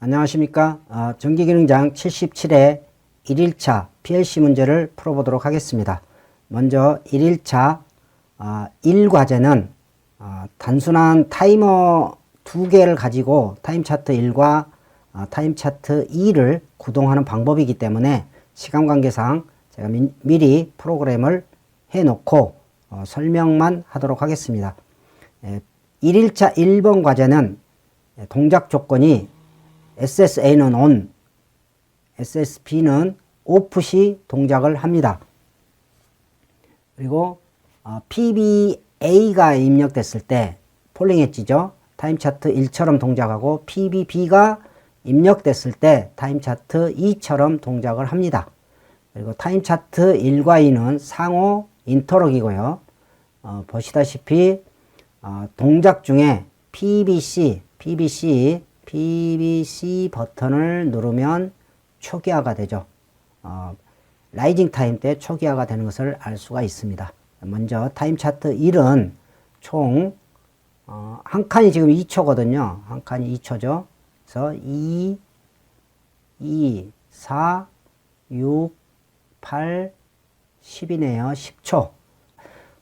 안녕하십니까. 전기기능장 77회 1일차 PLC 문제를 풀어보도록 하겠습니다. 먼저 1일차 1과제는 단순한 타이머 2개를 가지고 타임 차트 1과 타임 차트 2를 구동하는 방법이기 때문에 시간 관계상 제가 미리 프로그램을 해놓고 설명만 하도록 하겠습니다. 1일차 1번 과제는 동작 조건이 SSA는 ON, SSB는 OFF 시 동작을 합니다. 그리고 PBA가 입력됐을 때 폴링 엣지죠. 타임 차트 1처럼 동작하고 PBB가 입력됐을 때 타임 차트 2처럼 동작을 합니다. 그리고 타임 차트 1과 2는 상호 인터럭이고요. 보시다시피 동작 중에 PBC 버튼을 누르면 초기화가 되죠. 라이징 타임 때 초기화가 되는 것을 알 수가 있습니다. 먼저 타임 차트 1은 총 한 칸이 지금 2초거든요. 한 칸이 2초죠. 그래서 2, 4, 6, 8, 10이네요. 10초.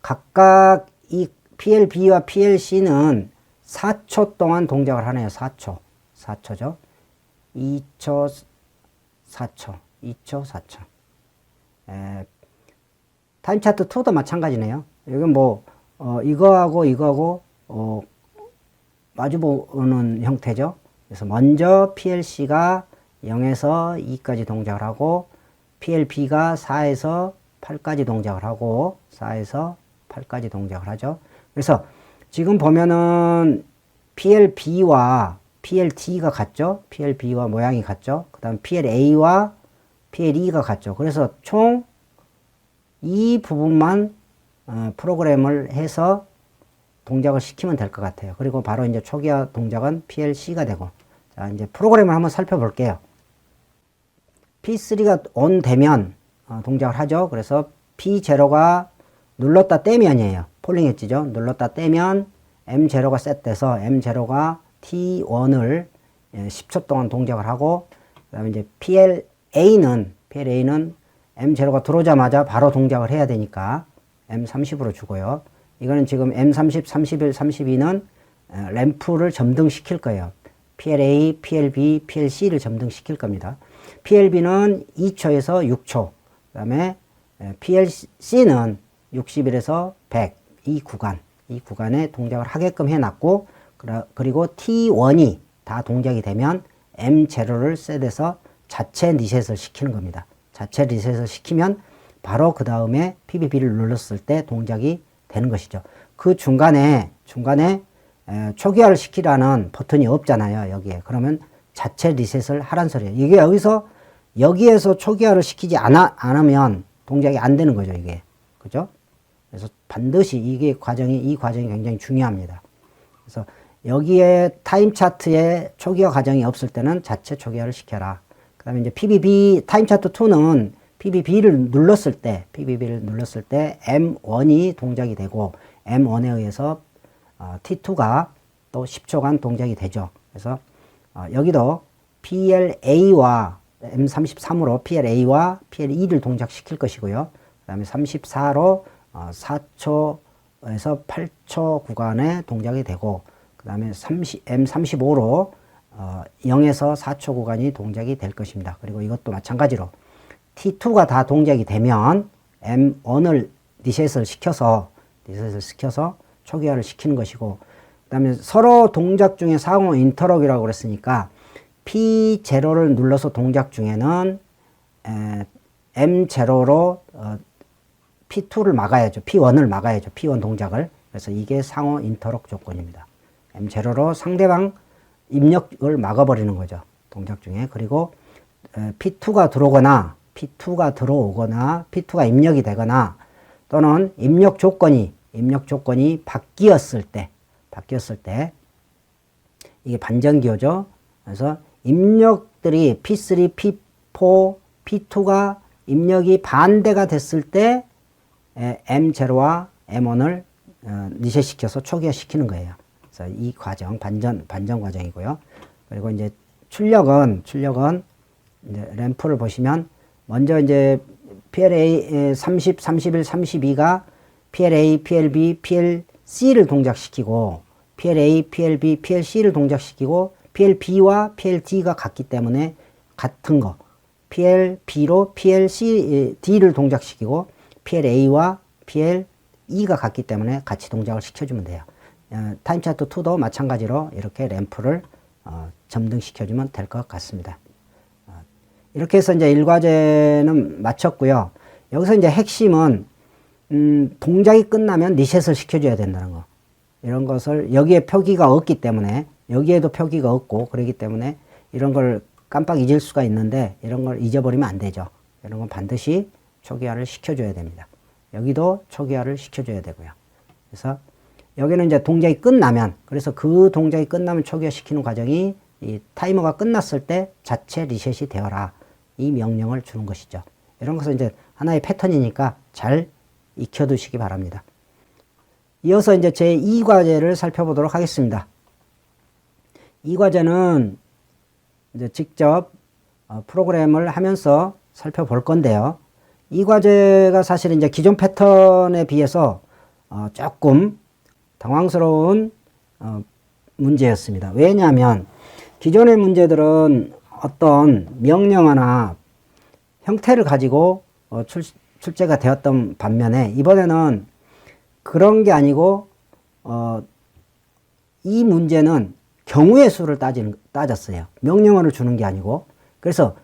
각각 이 PLB와 PLC는 4초 동안 동작을 하네요. 4초죠. 2초, 4초. 2초, 4초. 타임 차트 2도 마찬가지네요. 이건 이거하고 마주보는 형태죠. 그래서 먼저 PLC가 0에서 2까지 동작을 하고 PLB가 4에서 8까지 동작을 하고 4에서 8까지 동작을 하죠. 그래서 지금 보면은 PLB와 PLD가 같죠? PLB와 모양이 같죠? 그 다음 PLA와 PLE가 같죠? 그래서 총 이 부분만 프로그램을 해서 동작을 시키면 될 것 같아요. 그리고 바로 이제 초기화 동작은 PLC가 되고. 자, 이제 프로그램을 한번 살펴볼게요. P3가 ON 되면 동작을 하죠. 그래서 P0가 눌렀다 떼면이에요. 폴링 엣지죠. 눌렀다 떼면 M0가 셋돼서 M0가 T1을 10초 동안 동작을 하고, 그 다음에 이제 PLA는 M0가 들어오자마자 바로 동작을 해야 되니까 M30으로 주고요. 이거는 지금 M30, 31, 32는 램프를 점등시킬 거예요. PLA, PLB, PLC를 점등시킬 겁니다. PLB는 2초에서 6초, 그 다음에 PLC는 60일에서 100, 이 구간에 동작을 하게끔 해놨고, 그리고 T1이 다 동작이 되면 M0를 셋해서 자체 리셋을 시키는 겁니다. 자체 리셋을 시키면 바로 그 다음에 PBB를 눌렀을 때 동작이 되는 것이죠. 그 중간에 초기화를 시키라는 버튼이 없잖아요. 여기에. 그러면 자체 리셋을 하란 소리예요. 이게 여기에서 초기화를 시키지 않으면 동작이 안 되는 거죠. 이게. 그죠? 그래서 반드시 이 과정이 굉장히 중요합니다. 그래서 여기에 타임 차트에 초기화 과정이 없을 때는 자체 초기화를 시켜라. 그 다음에 이제 PBB, 타임 차트 2는 PBB를 눌렀을 때 M1이 동작이 되고, M1에 의해서 T2가 또 10초간 동작이 되죠. 그래서 여기도 PLA와 M33으로 PLA와 PLE를 동작시킬 것이고요. 그 다음에 34로 4초에서 8초 구간에 동작이 되고, 그 다음에 M35로 0에서 4초 구간이 동작이 될 것입니다. 그리고 이것도 마찬가지로 T2가 다 동작이 되면 M1을 리셋을 시켜서 초기화를 시키는 것이고, 그 다음에 서로 동작 중에 상호 인터럭이라고 그랬으니까 P0를 눌러서 동작 중에는 M0로 P2를 막아야죠. P1을 막아야죠. P1 동작을. 그래서 이게 상호 인터럭 조건입니다. M0로 상대방 입력을 막아버리는 거죠. 동작 중에. 그리고 P2가 들어오거나 P2가 입력이 되거나, 또는 입력 조건이 바뀌었을 때 이게 반전기호죠. 그래서 입력들이 P3, P4, P2가 입력이 반대가 됐을 때 M0와 M1을 리셋시켜서 초기화 시키는 거예요. 그래서 이 과정, 반전 과정이고요. 그리고 이제 출력은 이제 램프를 보시면 먼저 이제 PLA 30, 31, 32가 PLA, PLB, PLC를 동작시키고 PLA, PLB, PLC를 동작시키고 PLB와 PLD가 같기 때문에 같은 거 PLB로 PLCD를 동작시키고 PLA와 PLE가 같기 때문에 같이 동작을 시켜주면 돼요. 타임 차트 2도 마찬가지로 이렇게 램프를 점등시켜주면 될 것 같습니다. 이렇게 해서 이제 1과제는 마쳤고요. 여기서 이제 핵심은 동작이 끝나면 리셋을 시켜줘야 된다는 거. 이런 것을 여기에 표기가 없기 때문에 여기에도 표기가 없고 그러기 때문에 이런 걸 깜빡 잊을 수가 있는데 이런 걸 잊어버리면 안 되죠. 이런 건 반드시 초기화를 시켜줘야 됩니다. 여기도 초기화를 시켜줘야 되고요. 그래서 여기는 이제 동작이 끝나면 그래서 그 동작이 끝나면 초기화 시키는 과정이 이 타이머가 끝났을 때 자체 리셋이 되어라. 이 명령을 주는 것이죠. 이런 것은 이제 하나의 패턴이니까 잘 익혀두시기 바랍니다. 이어서 이제 제 2과제를 살펴보도록 하겠습니다. 이 과제는 이제 직접 프로그램을 하면서 살펴볼 건데요. 이 과제가 사실 이제 기존 패턴에 비해서 조금 당황스러운 문제였습니다. 왜냐하면 기존의 문제들은 어떤 명령어나 형태를 가지고 출제가 되었던 반면에 이번에는 그런 게 아니고 이 문제는 경우의 수를 따졌어요. 명령어를 주는 게 아니고. 그래서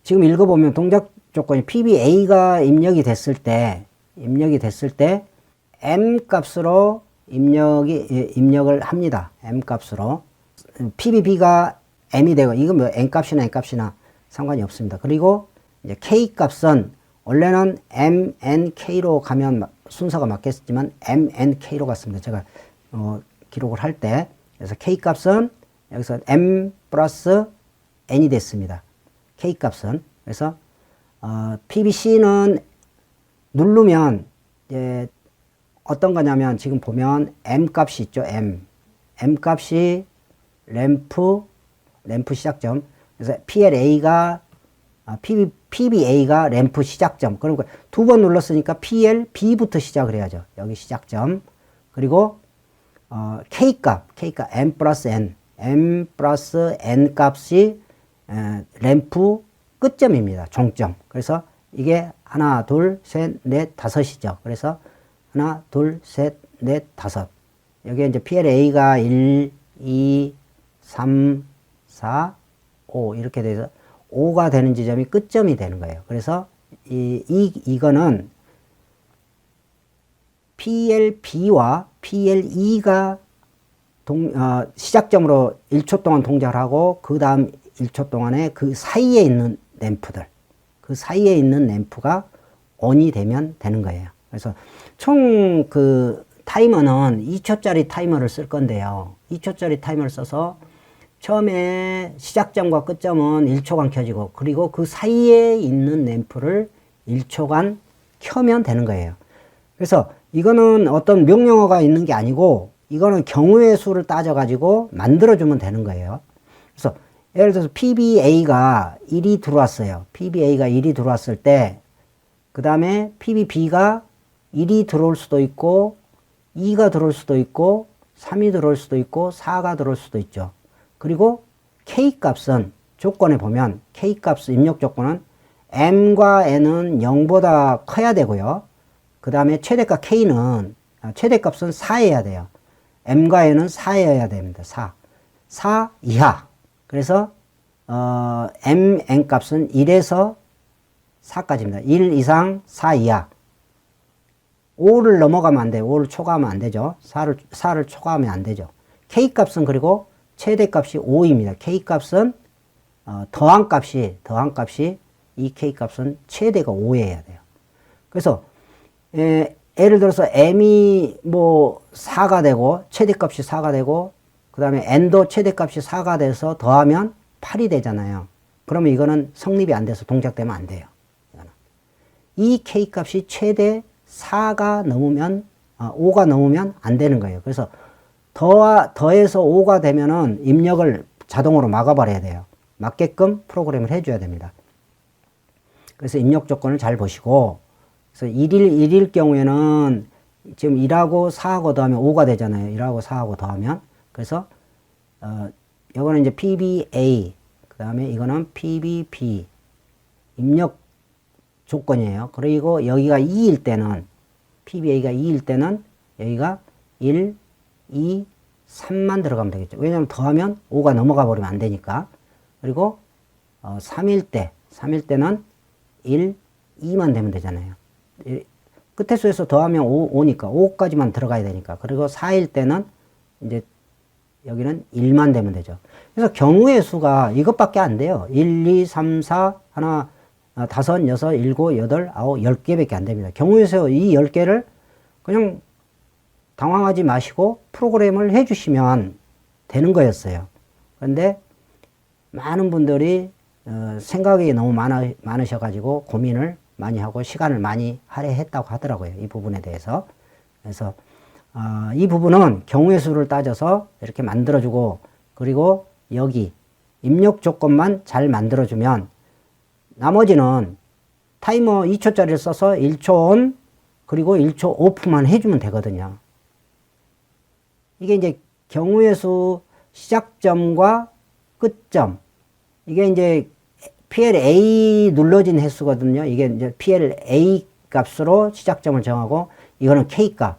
지금 읽어보면 동작 조건이 PBA가 입력이 됐을 때 M 값으로 입력을 합니다. M 값으로. PBB가 M이 되고 이건 뭐 N 값이나 상관이 없습니다. 그리고 이제 K 값은 원래는 MNK로 가면 순서가 맞겠지만 MNK로 갔습니다. 제가 기록을 할 때. 그래서 K 값은 여기서 M 플러스 N이 됐습니다. K 값은. 그래서 PBC는 누르면 이제 어떤 거냐면 지금 보면 M 값이 있죠. M 값이 램프 시작점. 그래서 PLA가 PBA가 램프 시작점. 그러니까 두 번 눌렀으니까 PLB부터 시작을 해야죠. 여기 시작점. 그리고 K값 M 플러스 N 값이 램프 끝점입니다. 종점. 그래서 이게 하나, 둘, 셋, 넷, 다섯이죠. 그래서 하나, 둘, 셋, 넷, 다섯. 여기에 이제 PLA가 1, 2, 3, 4, 5 이렇게 돼서 5가 되는 지점이 끝점이 되는 거예요. 그래서 이거는 PLB와 PLE가 시작점으로 1초 동안 동작을 하고 그 다음 1초 동안에 그 사이에 있는 램프가 ON이 되면 되는 거예요. 그래서 총 그 타이머는 2초짜리 타이머를 쓸 건데요. 2초짜리 타이머를 써서 처음에 시작점과 끝점은 1초간 켜지고 그리고 그 사이에 있는 램프를 1초간 켜면 되는 거예요. 그래서 이거는 어떤 명령어가 있는 게 아니고 이거는 경우의 수를 따져가지고 만들어주면 되는 거예요. 그래서 예를 들어서 PBA가 1이 들어왔어요. PBA가 1이 들어왔을 때 그 다음에 PBB가 1이 들어올 수도 있고 2가 들어올 수도 있고 3이 들어올 수도 있고 4가 들어올 수도 있죠. 그리고 K값은 조건에 보면 K값 입력 조건은 M과 N은 0보다 커야 되고요. 그 다음에 최대값 K는 최대값은 4여야 돼요. M과 N은 4여야 됩니다. 4 이하. 그래서 M, N 값은 1에서 4까지입니다. 1 이상 4 이하. 5를 넘어가면 안 돼요. 5를 초과하면 안 되죠. 4를 초과하면 안 되죠. K 값은 그리고 최대값이 5입니다. K 값은 더한 값이 이 K 값은 최대가 5여야 돼요. 그래서 예를 들어서 M이 뭐 4가 되고 최대값이 4가 되고 그 다음에 N도 최대값이 4가 돼서 더하면 8이 되잖아요. 그러면 이거는 성립이 안 돼서 동작되면 안 돼요. 이 K값이 최대 4가 넘으면 5가 넘으면 안 되는 거예요. 그래서 더해서 5가 되면은 입력을 자동으로 막아버려야 돼요. 맞게끔 프로그램을 해줘야 됩니다. 그래서 입력 조건을 잘 보시고, 그래서 1일 경우에는 지금 1하고 4하고 더하면 5가 되잖아요. 1하고 4하고 더하면. 그래서, 이거는 이제 PBA, 그 다음에 이거는 PBB, 입력 조건이에요. 그리고 여기가 2일 때는, PBA가 2일 때는 여기가 1, 2, 3만 들어가면 되겠죠. 왜냐하면 더하면 5가 넘어가 버리면 안 되니까. 그리고 3일 때는 1, 2만 되면 되잖아요. 끝에 수에서 더하면 5니까 5까지만 들어가야 되니까. 그리고 4일 때는 이제 여기는 1만 되면 되죠. 그래서 경우의 수가 이것밖에 안 돼요. 1, 2, 3, 4, 하나, 5, 6, 7, 8, 9, 10개밖에 안 됩니다. 경우의 수 이 10개를 그냥 당황하지 마시고 프로그램을 해주시면 되는 거였어요. 그런데 많은 분들이 생각이 너무 많으셔가지고 고민을 많이 하고 시간을 많이 할애했다고 하더라고요. 이 부분에 대해서. 그래서 이 부분은 경우의 수를 따져서 이렇게 만들어주고, 그리고 여기 입력 조건만 잘 만들어주면 나머지는 타이머 2초짜리를 써서 1초 온, 그리고 1초 오프만 해주면 되거든요. 이게 이제 경우의 수 시작점과 끝점. 이게 이제 PLA 눌러진 횟수거든요. 이게 이제 PLA 값으로 시작점을 정하고, 이거는 K 값.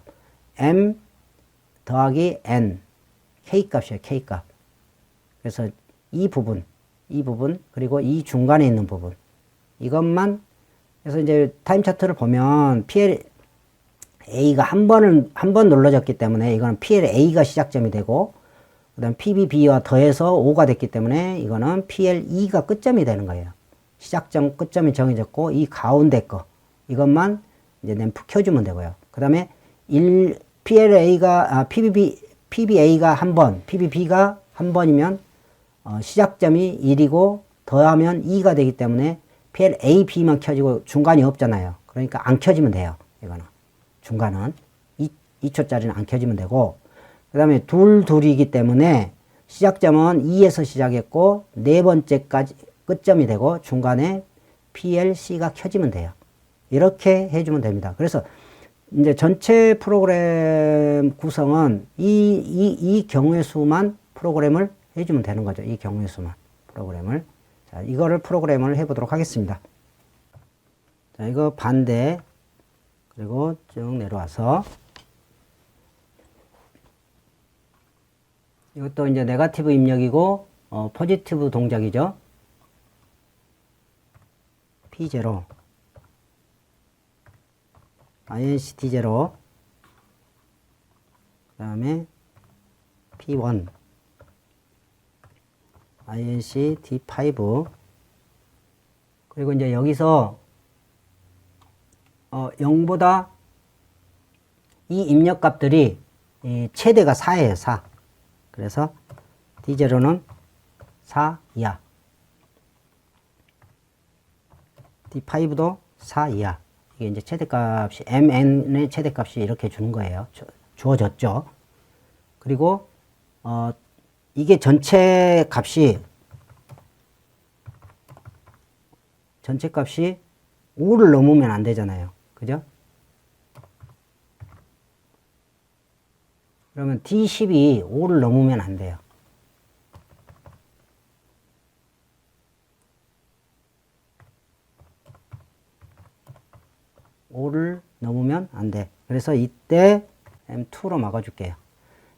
M 더하기 N. K 값이에요. K 값. 그래서 이 부분, 그리고 이 중간에 있는 부분. 이것만, 그래서 이제 타임 차트를 보면 PLA가 한 번 눌러졌기 때문에 이거는 PLA가 시작점이 되고, 그 다음 PBB와 더해서 5가 됐기 때문에 이거는 PLE가 끝점이 되는 거예요. 시작점, 끝점이 정해졌고, 가운데 거, 이것만 이제 램프 켜주면 되고요. 그 다음에 PBA가 한 번, PBB가 한 번이면, 시작점이 1이고, 더하면 2가 되기 때문에 PLAB만 켜지고 중간이 없잖아요. 그러니까 안 켜지면 돼요. 이거는. 중간은. 2초짜리는 안 켜지면 되고, 그 다음에 둘이기 때문에 시작점은 2에서 시작했고, 네 번째까지 끝점이 되고, 중간에 PLC가 켜지면 돼요. 이렇게 해주면 됩니다. 그래서 이제 전체 프로그램 구성은 이 경우의 수만 프로그램을 해주면 되는 거죠. 이 경우의 수만 프로그램을. 자, 이거를 프로그램을 해보도록 하겠습니다. 자, 이거 반대. 그리고 쭉 내려와서. 이것도 이제 네거티브 입력이고, 포지티브 동작이죠. P0, INCT0, 그 다음에 P1, INCT5, 그리고 이제 여기서 0보다 이 입력 값들이 최대가 4예요, 4. 그래서 D0는 4 이하, D5도 4 이하. 이게 이제 최대값이, MN의 최대값이 이렇게 주는 거예요. 주어졌죠. 그리고, 이게 전체 값이 5를 넘으면 안 되잖아요. 그죠? 그러면 D10이 5를 넘으면 안 돼요. (5를) 넘으면 안 돼. 그래서 이때 M2로 막아줄게요.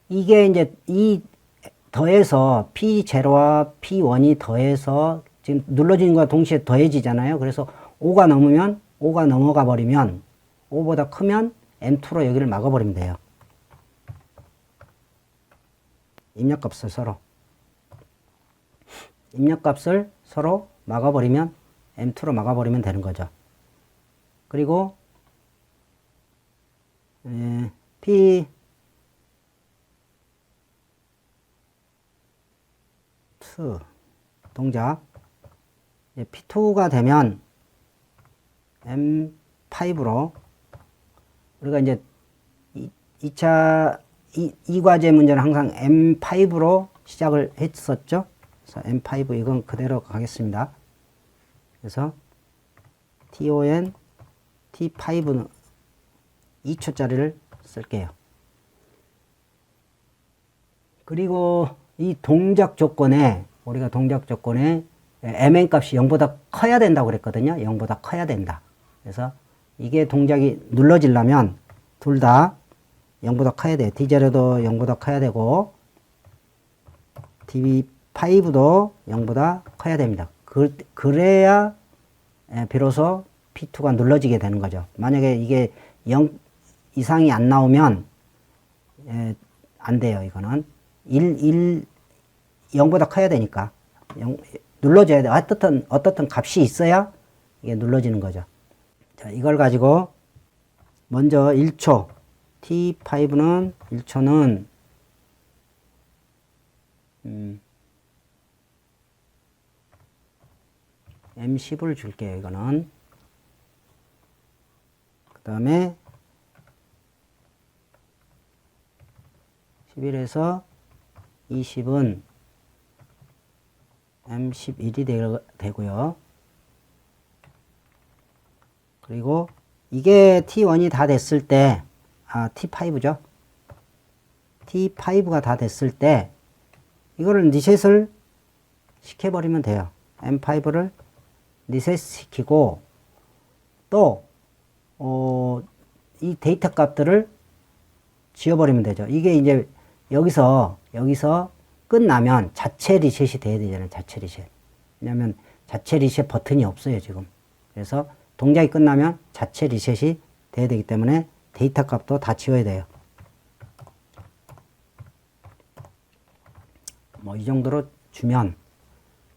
이게 이제 더해서 P0와 P1이 더해서 지금 눌러지는 것과 동시에 더해지잖아요. 그래서 5가 넘어가 버리면, 5보다 크면 M2로 여기를 막아버리면 돼요. 입력값을 서로 막아버리면, M2로 막아버리면 되는 거죠. 그리고 P2 동작, P2가 되면 M5로, 우리가 이제 이 과제 문제는 항상 M5로 시작을 했었죠. 그래서 M5 이건 그대로 가겠습니다. 그래서 TON T5는 2초짜리를 쓸게요. 그리고 이 동작 조건에 우리가 동작 조건에 mn 값이 0보다 커야 된다고 그랬거든요. 0보다 커야 된다. 그래서 이게 동작이 눌러지려면 둘 다 0보다 커야 돼요. D0도 0보다 커야 되고 DB5도 0보다 커야 됩니다. 그래야 비로소 P2가 눌러지게 되는 거죠. 만약에 이게 0 이상이 안 나오면 안 돼요. 이거는 0보다 커야 되니까 눌러줘야 돼. 어떻든 값이 있어야 이게 눌러지는 거죠. 자, 이걸 가지고 먼저 1초 T5는 1초는 M10을 줄게요. 이거는 그 다음에 11에서 20은 M11이 되고요. 그리고 이게 T1이 다 됐을 때, T5죠. T5가 다 됐을 때, 이거를 리셋을 시켜버리면 돼요. M5를 리셋 시키고, 또, 이 데이터 값들을 지워버리면 되죠. 이게 이제 여기서 끝나면 자체 리셋이 돼야 되잖아요. 자체 리셋. 왜냐면 자체 리셋 버튼이 없어요, 지금. 그래서 동작이 끝나면 자체 리셋이 돼야 되기 때문에 데이터 값도 다 지워야 돼요. 뭐 이 정도로 주면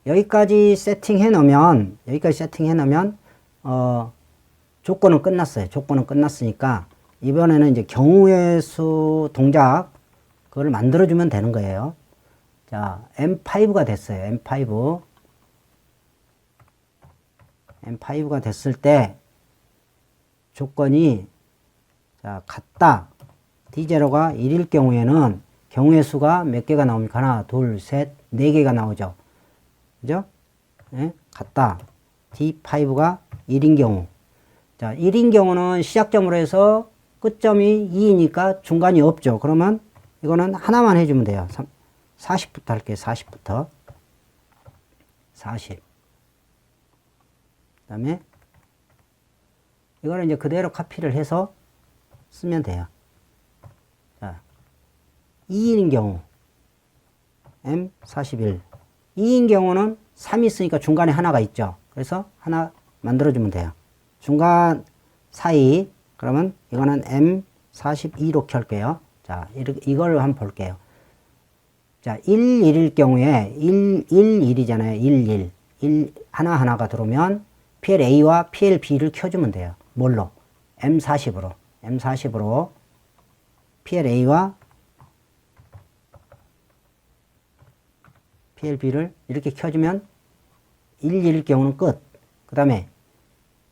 여기까지 세팅해 놓으면 조건은 끝났어요. 조건은 끝났으니까 이번에는 이제 경우의 수 동작 그걸 만들어 주면 되는 거예요. 자, M5가 됐어요. M5가 됐을 때 조건이 자, 같다. D0가 1일 경우에는 경우의 수가 몇 개가 나옵니까? 하나, 둘, 셋, 네 개가 나오죠. 그죠? 네? 같다. D5가 1인 경우. 자, 1인 경우는 시작점으로 해서 끝점이 2이니까 중간이 없죠. 그러면 이거는 하나만 해주면 돼요. 40부터 할게요. 40부터. 40. 그 다음에 이거는 이제 그대로 카피를 해서 쓰면 돼요. 자, 2인인 경우 M41. 2인 경우는 3이 있으니까 중간에 하나가 있죠. 그래서 하나 만들어주면 돼요. 중간 사이 그러면 이거는 M42로 켤게요. 자, 이걸 한번 볼게요. 자, 1, 1일 경우에 1, 1이잖아요. 1, 1 하나가 들어오면 PLA와 PLB를 켜주면 돼요. 뭘로? M40으로 PLA와 PLB를 이렇게 켜주면 1, 1일 경우는 끝. 그 다음에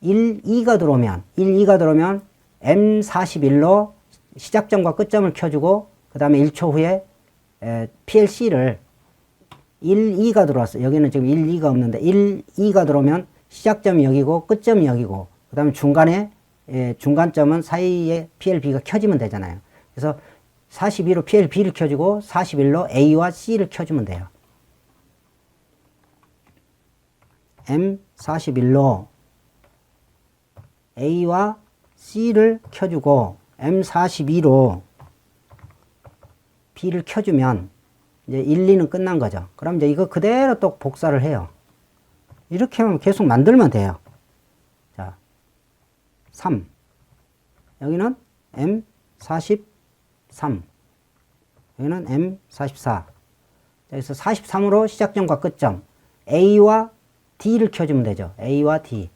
1, 2가 들어오면 M41로 시작점과 끝점을 켜주고 그 다음에 1초 후에 PLC를 1, 2가 들어왔어요. 여기는 지금 1, 2가 없는데 1, 2가 들어오면 시작점이 여기고 끝점이 여기고 그 다음에 중간에 중간점은 사이에 PLB가 켜지면 되잖아요. 그래서 42로 PLB를 켜주고 41로 A와 C를 켜주면 돼요. M41로 A와 C를 켜주고 M42로 B를 켜주면 이제 1, 2는 끝난 거죠. 그럼 이제 이거 그대로 또 복사를 해요. 이렇게 하면 계속 만들면 돼요. 자, 3. 여기는 M43. 여기는 M44. 여기서 43으로 시작점과 끝점 A와 D를 켜주면 되죠. A와 D.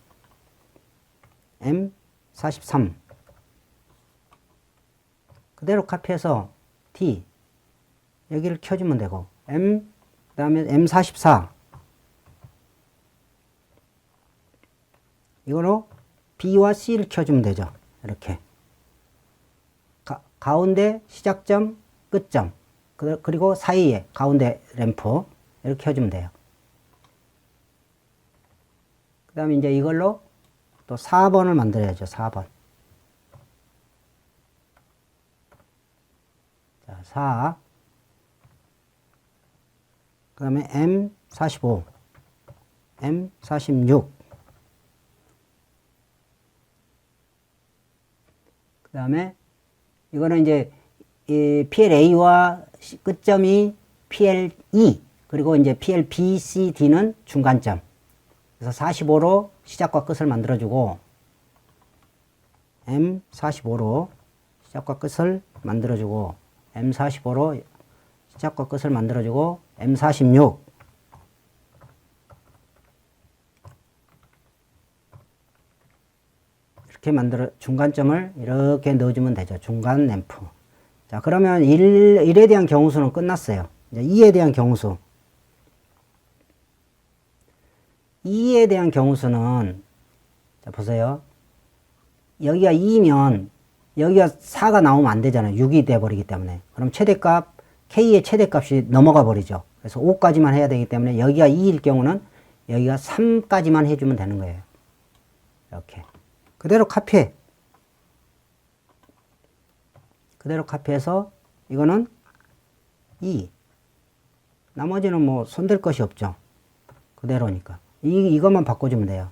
M43. 그대로 카피해서 D. 여기를 켜주면 되고, 그 다음에 M44. 이거로 B와 C를 켜주면 되죠. 이렇게. 가운데 시작점, 끝점. 그리고 사이에 가운데 램프. 이렇게 해주면 돼요. 그 다음에 이제 이걸로 또 4번을 만들어야죠. 4번. 자, 4. 그 다음에 M45, M46. 그 다음에 이거는 이제 이 PLA와 끝점이 PLE, 그리고 이제 PLBCD는 중간점. 그래서 45로 시작과 끝을 만들어주고, M45로 시작과 끝을 만들어주고, M45로 시작과 끝을 만들어주고, M46. 이렇게 중간점을 이렇게 넣어주면 되죠. 중간 램프. 자, 그러면 1에 대한 경우수는 끝났어요. 이제 2에 대한 경우수. 2에 대한 경우수는, 자, 보세요. 여기가 2면, 여기가 4가 나오면 안 되잖아요. 6이 돼버리기 때문에. 그럼 최대값, K의 최대값이 넘어가 버리죠. 그래서 5까지만 해야 되기 때문에 여기가 2일 경우는 여기가 3까지만 해주면 되는 거예요. 이렇게. 그대로 카피해. 그대로 카피해서 이거는 2. 나머지는 뭐 손댈 것이 없죠. 그대로니까. 이것만 바꿔주면 돼요.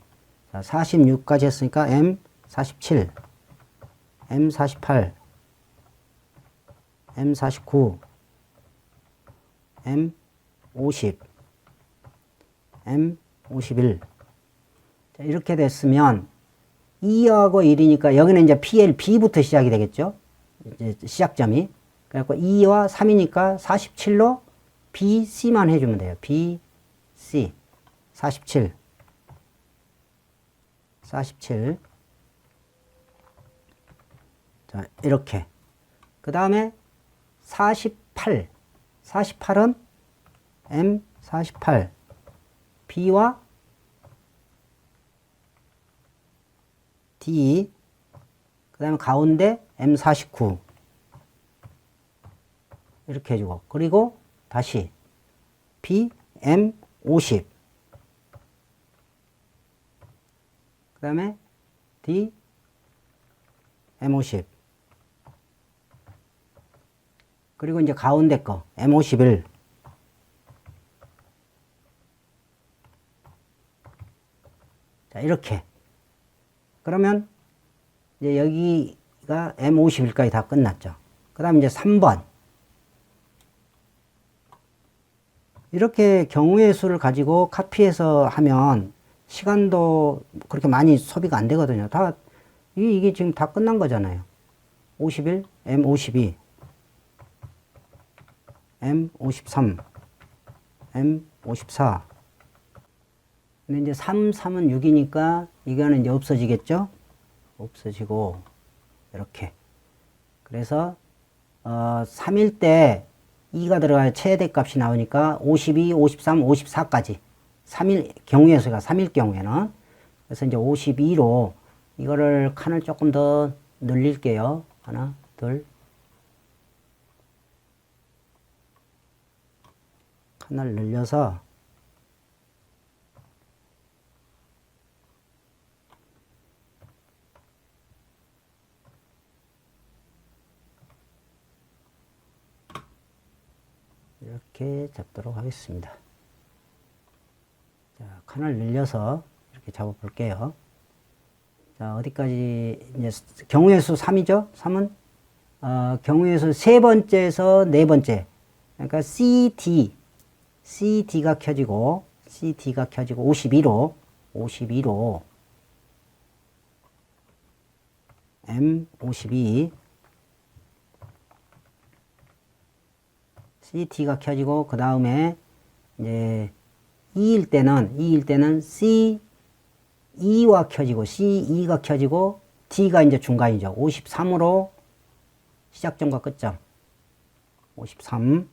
자, 46까지 했으니까 M47, M48, M49, M50, M51. 자, 이렇게 됐으면 2하고 1이니까 여기는 이제 PLB부터 시작이 되겠죠. 이제 시작점이. 그래갖고 2와 3이니까 47로 BC만 해주면 돼요. BC. 47. 47. 자, 이렇게. 그 다음에 48. 48은 M48. B와 D. 그 다음에 가운데 M49. 이렇게 해주고. 그리고 다시 B, M50. 그 다음에 D, M50. 그리고 이제 가운데 거, M51. 자, 이렇게. 그러면 이제 여기가 M51까지 다 끝났죠. 그 다음에 이제 3번. 이렇게 경우의 수를 가지고 카피해서 하면 시간도 그렇게 많이 소비가 안 되거든요. 이게 지금 다 끝난 거잖아요. 51, M52, M53, M54. 근데 이제 3, 3은 6이니까 이거는 이제 없어지겠죠? 없어지고, 이렇게. 그래서, 3일 때 2가 들어가야 최대값이 나오니까 52, 53, 54까지. 3일, 경우의 수가 3일 경우에는. 그래서 이제 52로 이거를 칸을 조금 더 늘릴게요. 하나, 둘. 칸을 늘려서 이렇게 잡도록 하겠습니다. 자, 칸을 늘려서 이렇게 잡아 볼게요. 자, 어디까지, 이제, 경우의 수 3이죠? 3은, 경우의 수 세 번째에서 네 번째. 그러니까 CD가 켜지고, 52로, M52, CT가 켜지고, 그 다음에, 이제, 2일 때는 CE가 켜지고, D가 이제 중간이죠. 53으로 시작점과 끝점. 53.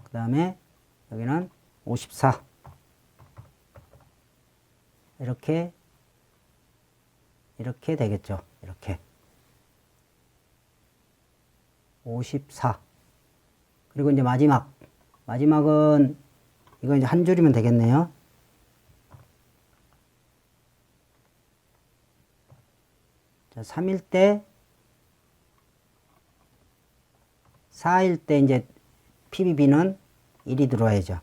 그 다음에, 여기는 54. 이렇게 되겠죠. 이렇게. 54. 그리고 이제 마지막은 이거 이제 한 줄이면 되겠네요. 자, 3일 때, 4일 때 이제 PBB는 1이 들어와야죠.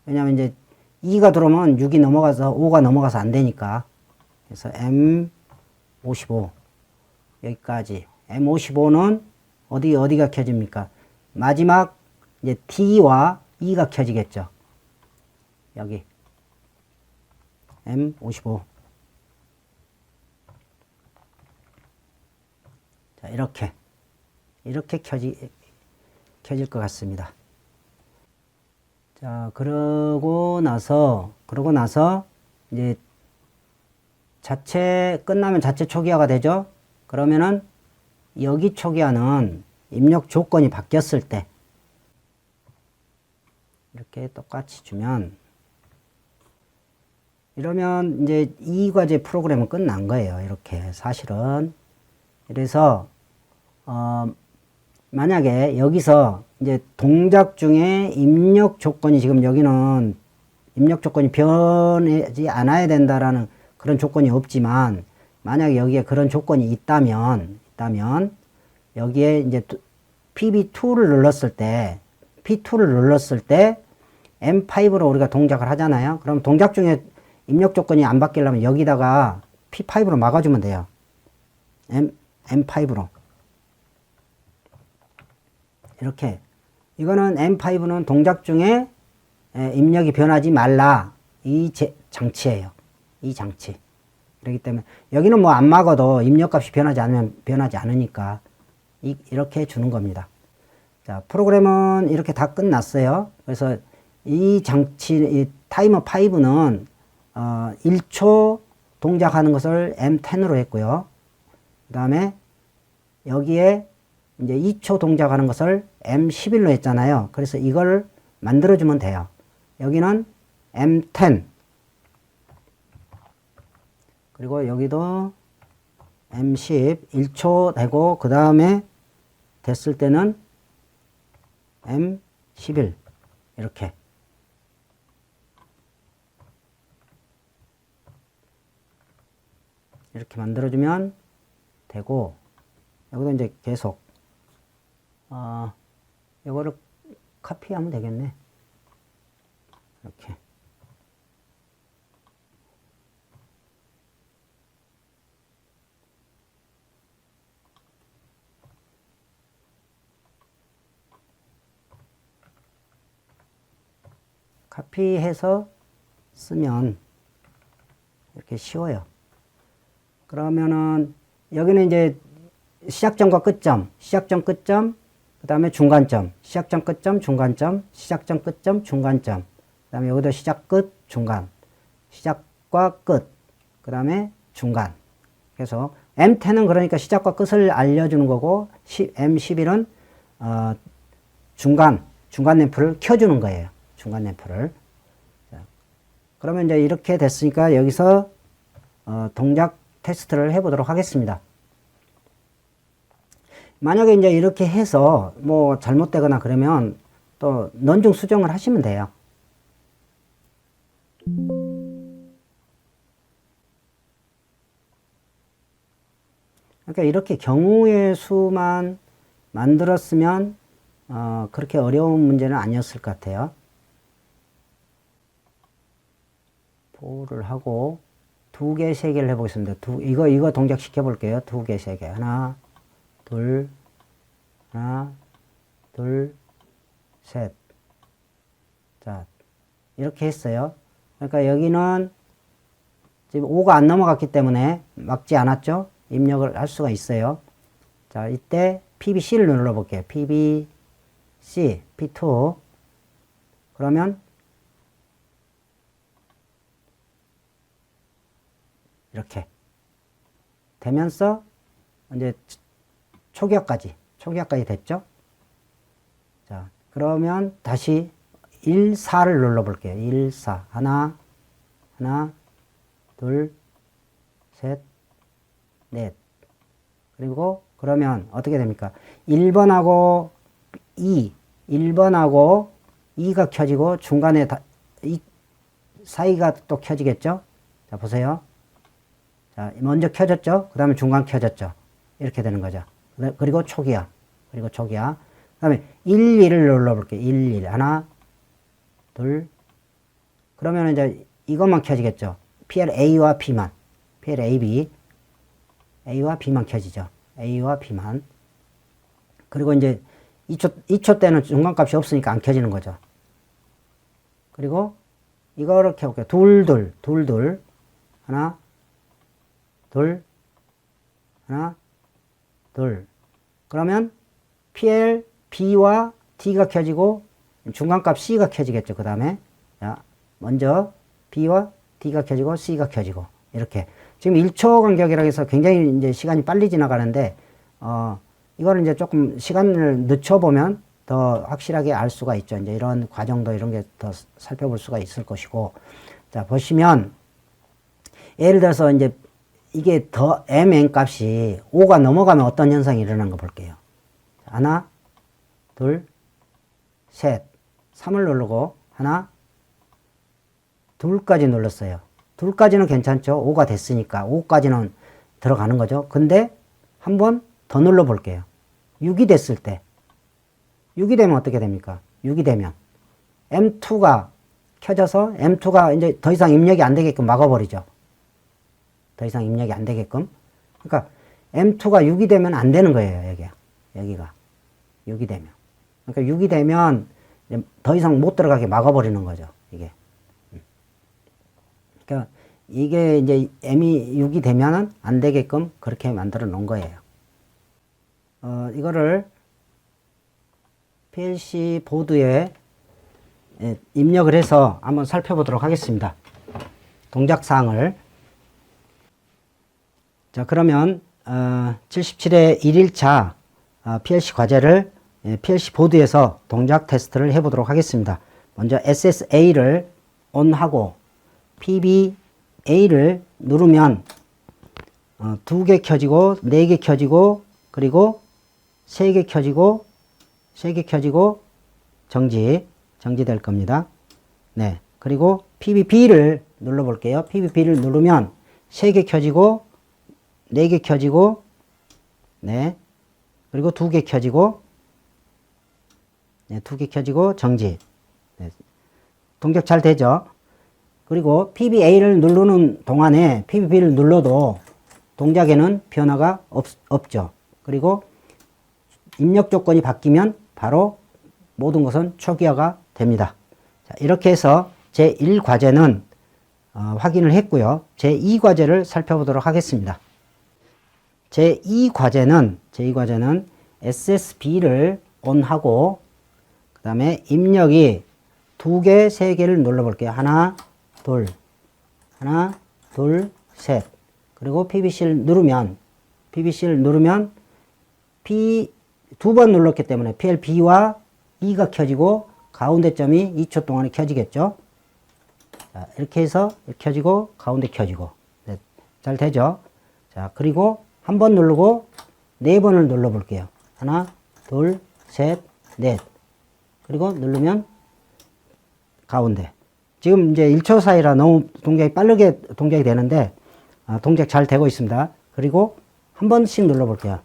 왜냐면 이제 2가 들어오면 6이 넘어가서 5가 넘어가서 안 되니까. 그래서 M55 여기까지. M55는 어디가 켜집니까? 마지막 이제 D와 E가 켜지겠죠. 여기 M55. 자, 이렇게 켜질 것 같습니다. 자, 그러고 나서 이제 끝나면 자체 초기화가 되죠. 그러면은 여기 초기화는 입력 조건이 바뀌었을 때 이렇게 똑같이 주면, 이러면 이제 이 과제 프로그램은 끝난 거예요. 이렇게 사실은. 그래서 만약에 여기서 이제 동작 중에 입력 조건이, 지금 여기는 입력 조건이 변하지 않아야 된다라는 그런 조건이 없지만, 만약에 여기에 그런 조건이 있다면 여기에 이제 PB2를 눌렀을 때, P2를 눌렀을 때 M5로 우리가 동작을 하잖아요. 그럼 동작 중에 입력 조건이 안 바뀌려면 여기다가 P5로 막아주면 돼요. M5로. 이렇게. 이거는 M5는 동작 중에 입력이 변하지 말라. 이 장치예요. 이 장치. 그렇기 때문에 여기는 뭐 안 막아도 입력값이 변하지 않으니까 이렇게 주는 겁니다. 자, 프로그램은 이렇게 다 끝났어요. 그래서 이 장치, 이 타이머 5는 1초 동작하는 것을 M10으로 했고요. 그 다음에 여기에 이제 2초 동작하는 것을 M11로 했잖아요. 그래서 이걸 만들어주면 돼요. 여기는 M10. 그리고 여기도 M10, 1초 되고, 그 다음에 됐을 때는 M11. 이렇게. 이렇게 만들어주면 되고, 여기도 이제 계속, 이거를 카피하면 되겠네. 이렇게. 카피해서 쓰면 이렇게 쉬워요. 그러면은 여기는 이제 시작점과 끝점, 그 다음에 중간점, 시작점, 끝점, 중간점, 시작점, 끝점, 중간점, 그 다음에 여기도 시작, 끝, 중간, 시작과 끝, 그 다음에 중간. 그래서 M10은 그러니까 시작과 끝을 알려주는 거고, M11은 중간 램프를 켜주는 거예요. 중간 램프를. 자, 그러면 이제 이렇게 됐으니까 여기서 동작 테스트를 해보도록 하겠습니다. 만약에 이제 이렇게 해서 뭐 잘못되거나 그러면 또 논중 수정을 하시면 돼요. 그러니까 이렇게 경우의 수만 만들었으면 그렇게 어려운 문제는 아니었을 것 같아요. 포를 하고 2개, 3개를 해보겠습니다. 이거 동작 시켜볼게요. 2개, 3개. 하나, 둘, 셋. 자, 이렇게 했어요. 그러니까 여기는 지금 5가 안 넘어갔기 때문에 막지 않았죠? 입력을 할 수가 있어요. 자, 이때 PBC를 눌러볼게요. PBC, P2. 그러면 이렇게 되면서 이제 초기화까지 됐죠? 자, 그러면 다시 1, 4를 눌러볼게요. 1, 4. 하나, 둘, 셋, 넷. 그리고 그러면 어떻게 됩니까? 1번하고 1번하고 2가 켜지고 중간에 이 사이가 또 켜지겠죠? 자, 보세요. 자, 먼저 켜졌죠? 그 다음에 중간 켜졌죠? 이렇게 되는 거죠. 그리고 초기화. 그 다음에 1, 2를 눌러볼게요. 1, 1. 하나, 둘. 그러면 이제 이것만 켜지겠죠? PLA와 B만. PLAB. A와 B만 켜지죠. A와 B만. 그리고 이제 2초 때는 중간값이 없으니까 안 켜지는 거죠. 그리고 이거를 켜볼게요. 둘. 하나, 둘. 하나, 둘. 그러면 PL, B와 D가 켜지고 중간값 C가 켜지겠죠. 그 다음에 자, 먼저 B와 D가 켜지고 C가 켜지고 이렇게 지금 1초 간격이라고 해서 굉장히 이제 시간이 빨리 지나가는데 이거는 이제 조금 시간을 늦춰보면 더 확실하게 알 수가 있죠. 이제 이런 과정도 이런 게 더 살펴볼 수가 있을 것이고. 자, 보시면 예를 들어서 이제 이게 더 mn 값이 5가 넘어가면 어떤 현상이 일어나는 거 볼게요. 하나, 둘, 셋, 3을 누르고 하나, 둘까지 눌렀어요. 둘까지는 괜찮죠. 5가 됐으니까 5까지는 들어가는 거죠. 근데 한번 더 눌러 볼게요. 6이 됐을 때 6이 되면 어떻게 됩니까? 6이 되면 M2가 켜져서 M2가 이제 더 이상 입력이 안 되게끔 막아버리죠. 더 이상 입력이 안 되게끔. 그러니까 M2가 6이 되면 안 되는 거예요. 여기가 6이 되면. 그러니까 6이 되면 더 이상 못 들어가게 막아버리는 거죠. 이게. 그러니까 이게 이제 M이 6이 되면은 안 되게끔 그렇게 만들어 놓은 거예요. 이거를 PLC 보드에 입력을 해서 한번 살펴보도록 하겠습니다. 동작사항을. 자, 그러면 77회 1일차 PLC 과제를 PLC 보드에서 동작 테스트를 해보도록 하겠습니다. 먼저 SSA를 ON하고 PBA를 누르면 2개 켜지고 4개 켜지고 그리고 3개 켜지고 3개 켜지고 정지될 겁니다. 네. 그리고 PBB를 눌러 볼게요. PBB를 누르면 3개 켜지고 4개 켜지고 네. 그리고 2개 켜지고 네, 2개 켜지고 정지. 네. 동작 잘 되죠? 그리고 PBA를 누르는 동안에 PBB를 눌러도 동작에는 변화가 없죠. 그리고 입력 조건이 바뀌면 바로 모든 것은 초기화가 됩니다. 자, 이렇게 해서 제1과제는 확인을 했고요. 제2과제를 살펴보도록 하겠습니다. 제2과제는 SSB를 ON하고 그 다음에 입력이 2개, 3개를 눌러볼게요. 하나, 둘, 셋. 그리고 PBC를 누르면 두 번 눌렀기 때문에 PLB와 E가 켜지고 가운데 점이 2초 동안에 켜지겠죠. 자, 이렇게 해서 켜지고 가운데 켜지고. 네, 잘 되죠. 자, 그리고 한 번 누르고 4번을 눌러 볼게요. 하나, 둘, 셋, 넷. 그리고 누르면 가운데. 지금 이제 1초 사이라 너무 동작이 빠르게 동작이 되는데 동작 잘 되고 있습니다. 그리고 한 번씩 눌러 볼게요.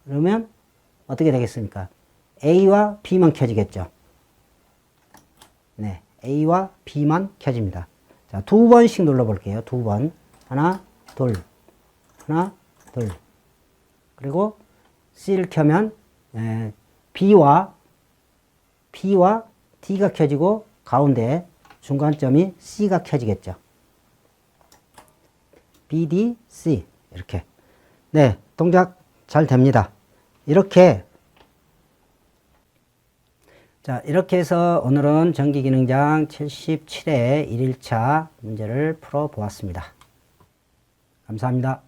그러면 어떻게 되겠습니까? A와 B만 켜지겠죠. 네, A와 B만 켜집니다. 자, 2번씩 눌러 볼게요. 2번. 하나, 둘. 그리고 C를 켜면 B와 D가 켜지고 가운데 중간점이 C가 켜지겠죠. B, D, C 이렇게. 네, 동작 잘 됩니다. 이렇게 해서 오늘은 전기기능장 77회 1일차 문제를 풀어보았습니다. 감사합니다.